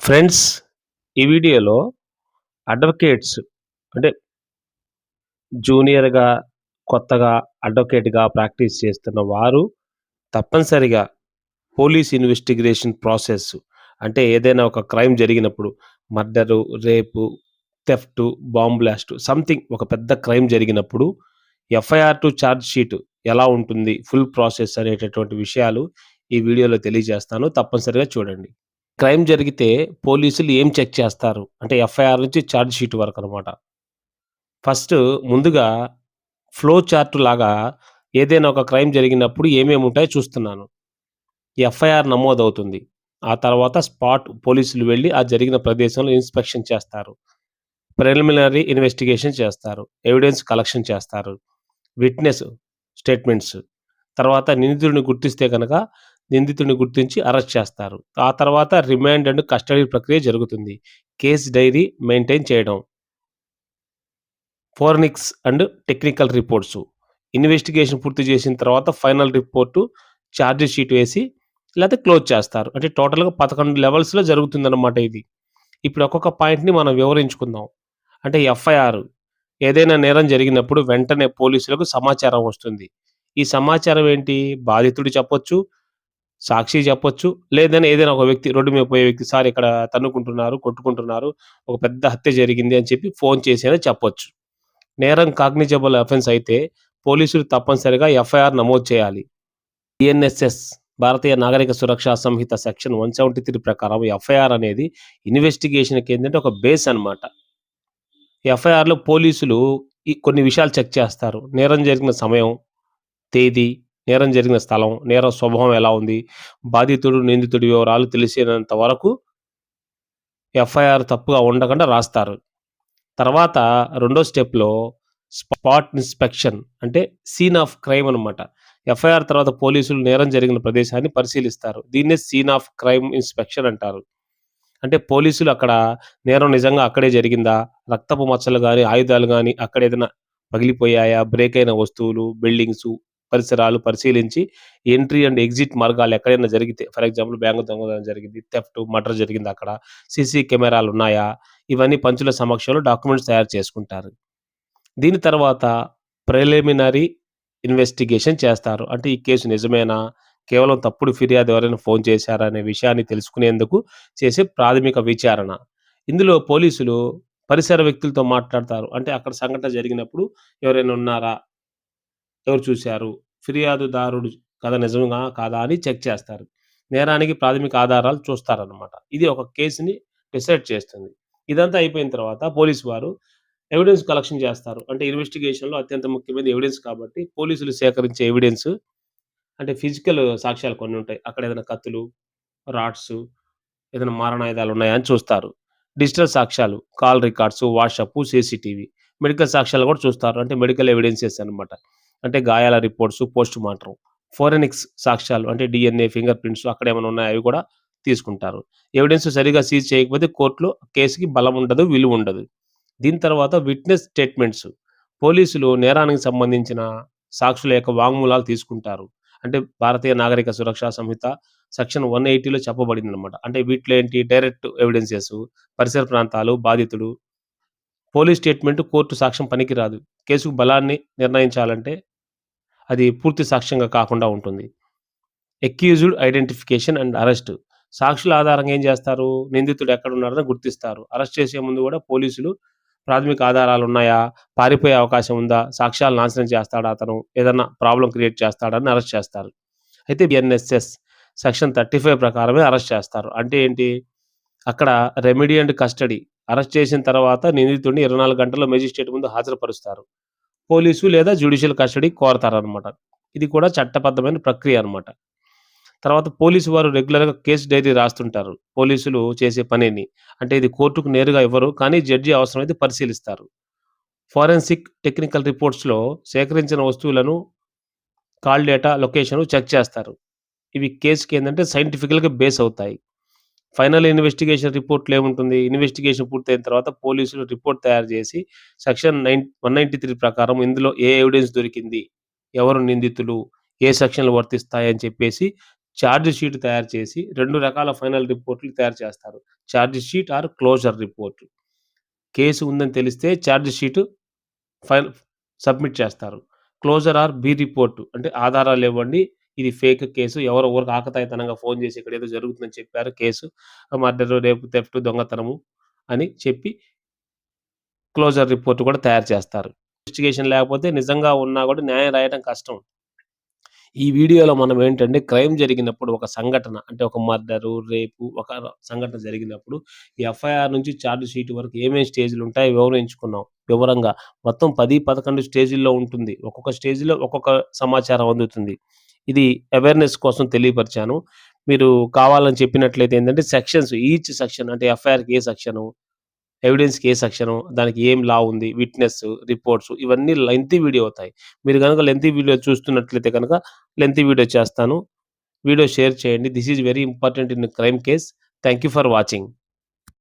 Friends, ఈ వీడియోలో advocates అంటే జూనియర్‌గా, కొత్తగా అడ్వకేట్‌గా ప్రాక్టీస్ చేస్తున్న వారు తప్పనిసరిగా పోలీస్ ఇన్వెస్టిగేషన్ ప్రాసెస్ అంటే ఏదైనా ఒక క్రైమ్ జరిగినప్పుడు మర్డరు, రేపు, థెఫ్ట్, బాంబ్ బ్లాస్ట్ సంథింగ్ ఒక పెద్ద క్రైమ్ జరిగినప్పుడు ఎఫ్ఐఆర్ టు చార్జ్ షీట్ ఎలా ఉంటుంది? ఫుల్ ప్రాసెస్ అనేటటువంటి విషయాలు ఈ వీడియోలో తెలియజేస్తాను. తప్పనిసరిగా చూడండి. క్రైమ్ జరిగితే పోలీసులు ఏం చెక్ చేస్తారు? అంటే ఎఫ్ఐఆర్ నుంచి చార్జ్ షీట్ వరకనమాట. ఫస్ట్ ముందుగా ఫ్లో చార్ట్ లాగా ఏదైనా ఒక క్రైమ్ జరిగినప్పుడు ఏమేముంటాయో చూస్తున్నాను. ఎఫ్ఐఆర్ నమోదవుతుంది. ఆ తర్వాత స్పాట్ పోలీసులు వెళ్లి ఆ జరిగిన ప్రదేశంలో ఇన్స్‌పెక్షన్ చేస్తారు. ప్రిలిమినరీ ఇన్వెస్టిగేషన్ చేస్తారు. ఎవిడెన్స్ కలెక్షన్ చేస్తారు. Witness statements. తర్వాత నిందితుడిని గుర్తిస్తే గనక నిందితుడిని గుర్తించి అరెస్ట్ చేస్తారు. ఆ తర్వాత రిమాండ్ అండ్ కస్టడీ ప్రక్రియ జరుగుతుంది. కేస్ డైరీ మెయింటైన్ చేయడం. Forensics and technical reports. Investigation పూర్తి చేసిన తర్వాత ఫైనల్ రిపోర్టు చార్జ్ షీట్ వేసి లేతే క్లోజ్ చేస్తారు. అంటే టోటల్‌గా 11 లెవెల్స్‌లో జరుగుతుందనమాట ఇది. ఇప్పుడు ఒక్కొక్క పాయింట్‌ని మనం వివరించుకుందాం. అంటే ఎఫ్ఐఆర్ ఏదైనా నేరం జరిగినప్పుడు వెంటనే పోలీసులకు సమాచారం వస్తుంది. ఈ సమాచారం ఏంటి? బాధితుడు చెప్పొచ్చు, సాక్షి చెప్పొచ్చు, లేదని ఏదైనా ఒక వ్యక్తి రోడ్డు మీద పోయే వ్యక్తి సార్ ఇక్కడ తన్నుకుంటున్నారు, కొట్టుకుంటున్నారు, ఒక పెద్ద హత్య జరిగింది అని చెప్పి ఫోను చేసైనా చెప్పొచ్చు. నేరం కాగ్నిజబుల్ అఫెన్స్ అయితే పోలీసులు తప్పనిసరిగా ఎఫ్ఐఆర్ నమోదు చేయాలి. బిఎన్ఎస్ఎస్ భారతీయ నాగరిక సురక్షా సంహిత సెక్షన్ 173 ప్రకారం ఎఫ్ఐఆర్ అనేది ఇన్వెస్టిగేషన్‌కి ఏంటంటే ఒక బేస్ అనమాట. ఎఫ్ఐఆర్‌లో పోలీసులు కొన్ని విషయాలు చెక్ చేస్తారు. నేరం జరిగిన సమయం, తేదీ, నేరం జరిగిన స్థలం, నేరం స్వభావం ఎలా ఉంది, బాధితుడు, నిందితుడి వివరాలు తెలిసినంత వరకు ఎఫ్ఐఆర్ తప్పుగా ఉండకుండా రాస్తారు. తర్వాత రెండో స్టెప్‌లో స్పాట్ ఇన్స్‌పెక్షన్ అంటే సీన్ ఆఫ్ క్రైమ్ అనమాట. ఎఫ్ఐఆర్ తర్వాత పోలీసులు నేరం జరిగిన ప్రదేశాన్ని పరిశీలిస్తారు. దీన్నే సీన్ ఆఫ్ క్రైమ్ ఇన్స్‌పెక్షన్ అంటారు. అంటే పోలీసులు అక్కడ నేరం నిజంగా అక్కడే జరిగిందా? రక్తపు మచ్చలు గాని, ఆయుధాలు గాని అక్కడేదైనా పగిలిపోయాయా? బ్రేక్ అయిన వస్తువులు, బిల్డింగ్సు, పరిసరాలు పరిశీలించి ఎంట్రీ అండ్ ఎగ్జిట్ మార్గాలు ఎక్కడైనా జరిగితే ఫర్ ఎగ్జాంపుల్ బ్యాంకు దొంగతనం జరిగింది, థెఫ్ట్, మర్డర్ జరిగిందక్కడ. సీసీ కెమెరాలున్నాయా? ఇవన్నీ పంచుల సమక్షంలో డాక్యుమెంట్స్ తయారు చేసుకుంటారు. దీని తర్వాత ప్రిలిమినరీ ఇన్వెస్టిగేషన్ చేస్తారు. అంటే ఈ కేసు నిజమేనా? కేవలం తప్పుడు ఫిర్యాదు ఎవరైనా ఫోను చేశారా అనే విషయాన్ని తెలుసుకునేందుకు చేసే ప్రాథమిక విచారణ. ఇందులో పోలీసులు పరిసర వ్యక్తులతో మాట్లాడతారు. అంటే అక్కడ సంఘటన జరిగినప్పుడు ఎవరైనా ఉన్నారా? ఎవరు చూశారు? ఫిర్యాదుదారుడు కథ నిజమా? కాదా? అని చెక్ చేస్తారు. నేరానికి ప్రాథమిక ఆధారాలు చూస్తారనమాట. ఇది ఒక కేస్‌ని డిసైడ్ చేస్తుంది. ఇదంతా అయిపోయిన తర్వాత పోలీసు వారు ఎవిడెన్స్ కలెక్షన్ చేస్తారు. అంటే ఇన్వెస్టిగేషన్‌లో అత్యంత ముఖ్యమైనది ఎవిడెన్స్ కాబట్టి పోలీసులు సేకరించే ఎవిడెన్స్ అంటే ఫిజికల్ సాక్ష్యాలు కొన్నుంటాయి. అక్కడ ఏదైనా కత్తులు, రాడ్సు, ఏదైనా మారణాయుధాలు ఉన్నాయా అని చూస్తారు. డిజిటల్ సాక్ష్యాలు, call records, WhatsApp, CCTV. Medical సాక్ష్యాలు కూడా చూస్తారు. అంటే మెడికల్ ఎవిడెన్సెస్ అనమాట. అంటే గాయాల రిపోర్ట్సు, పోస్ట్ మార్టం. ఫోరెనిక్స్ సాక్ష్యాలు అంటే డీఎన్ఏ, ఫింగర్ ప్రింట్స్ అక్కడేమైనా ఉన్నాయా అవి కూడా తీసుకుంటారు. ఎవిడెన్స్ సరిగ్గా సీజ్ చేయకపోతే కోర్ట్‌లో కేస్‌కి బలం ఉండదు, విలువ ఉండదు. దీని తర్వాత విట్‌నెస్ స్టేట్‌మెంట్స్. పోలీసులు నేరానికి సంబంధించిన సాక్షుల యొక్క వాంగ్మూలాలు తీసుకుంటారు. అంటే భారతీయ నాగరిక సురక్షా సంహిత సెక్షన్ 180లో చెప్పబడిందనమాట. అంటే వీటిలో ఏంటి డైరెక్ట్ ఎవిడెన్సెసు, పరిసర ప్రాంతాలు, బాధితుడు. పోలీస్ స్టేట్‌మెంట్ కోర్టు సాక్ష్యం పనికిరాదు. కేసుకు బలాన్ని నిర్ణయించాలంటే అది పూర్తి సాక్ష్యంగా కాకుండా ఉంటుంది. Accused identification and arrest. సాక్షుల ఆధారంగా ఏం చేస్తారు? నిందితుడు ఎక్కడున్నాడని గుర్తిస్తారు. అరెస్ట్ చేసే ముందు గూడా పోలీసులు ప్రాథమిక ఆధారాలున్నాయా? పారిపోయే అవకాశం ఉందా? సాక్ష్యాలు నాశనం చేస్తాడా అతను? ఏదన్నా ప్రాబ్లమ్ క్రియేట్ చేస్తాడా అని అరెస్ట్ చేస్తారు. అయితే బిఎన్ఎస్ఎస్ సెక్షన్ 35 ప్రకారమే అరెస్ట్ చేస్తారు. అంటే ఏంటి? అక్కడ రెమెడీ అండ్ కస్టడీ. అరెస్ట్ చేసిన తర్వాత నిందితుడిని 24 గంటల్లో మేజిస్ట్రేట్ ముందు హాజరుపరుస్తారు. పోలీసు లేదా జ్యుడిషియల్ కస్టడీ కోరతారనమాట. ఇది కూడా చట్టబద్ధమైన ప్రక్రియ అనమాట. తర్వాత పోలీసు వారు రెగ్యులర్‌గా కేస్ డైరీ రాస్తుంటారు. పోలీసులు చేసే పనిని. అంటే ఇది కోర్టుకు నేరుగా ఇవ్వరు. కానీ జడ్జి అవసరమైతే పరిశీలిస్తారు. ఫోరెన్సిక్ టెక్నికల్ రిపోర్ట్స్‌లో సేకరించిన వస్తువులను, కాల్ డేటా, లొకేషను చెక్ చేస్తారు. ఇవి కేస్‌కేందంటే సైంటిఫికల్‌గా బేస్ అవుతాయి. ఫైనల్ ఇన్వెస్టిగేషన్ రిపోర్ట్‌లో ఏముంటుంది? ఇన్వెస్టిగేషన్ పూర్తయిన తర్వాత పోలీసులు రిపోర్ట్ తయారు చేసి సెక్షన్ 193 ప్రకారం ఇందులో ఏ ఎవిడెన్స్ దొరికింది? ఎవరు నిందితులు? ఏ సెక్షన్‌లు వర్తిస్తాయని చెప్పేసి చార్జ్ షీట్ తయారు చేసి 2 రకాల ఫైనల్ రిపోర్ట్‌లు తయారు చేస్తారు. Charge sheet or closure report. Case ఉందని తెలిస్తే చార్జ్ షీట్ ఫైల్ సబ్మిట్ చేస్తారు. క్లోజర్ ఆర్ బి రిపోర్ట్ అంటే ఆధారాలివ్వండి. ఇది ఫేక్ కేసు. ఎవరో ఊరికే ఆకతాయితనంగా ఫోను చేసి ఇక్కడేదో జరుగుతుందని చెప్పారు కేసు. మర్డరు, రేపు, థెఫ్ట్, దొంగతనము అని చెప్పి క్లోజర్ రిపోర్ట్ కూడా తయారు చేస్తారు. ఇన్వెస్టిగేషన్ లేకపోతే నిజంగా ఉన్నా కూడా న్యాయం రాయడం కష్టం. ఈ వీడియోలో మనం ఏంటంటే క్రైమ్ జరిగినప్పుడు ఒక సంఘటన అంటే ఒక మర్డరు, రేపు ఒక సంఘటన జరిగినప్పుడు ఈ ఎఫ్ఐఆర్ నుంచి చార్జ్ షీట్ వరకు ఏమేం స్టేజ్‌లుంటాయో వివరించుకున్నాం. వివరంగా మొత్తం 10, 11 స్టేజుల్లో ఉంటుంది. ఒక్కొక్క స్టేజ్‌లో ఒక్కొక్క సమాచారం అందుతుంది. ఇది అవేర్‌నెస్ కోసం తెలియపరిచాను. మీరు కావాలని చెప్పినట్లయితే ఏందంటే సెక్షన్స్ ఈచ్ సెక్షన్ అంటే ఎఫ్ఐఆర్‌కి ఏ సెక్షను, ఎవిడెన్స్‌కి ఏ సెక్షను, దానికి ఏం లా ఉంది, విట్‌నెస్, రిపోర్ట్స్ ఇవన్నీ లెంగ్తీ వీడియో అవుతాయి. మీరు గనుక లెంగ్తీ వీడియో చూస్తున్నట్లయితే గనక లెంగ్తీ వీడియో చేస్తాను. వీడియో షేర్ చేయండి. This is very important in crime case. Thank you for watching.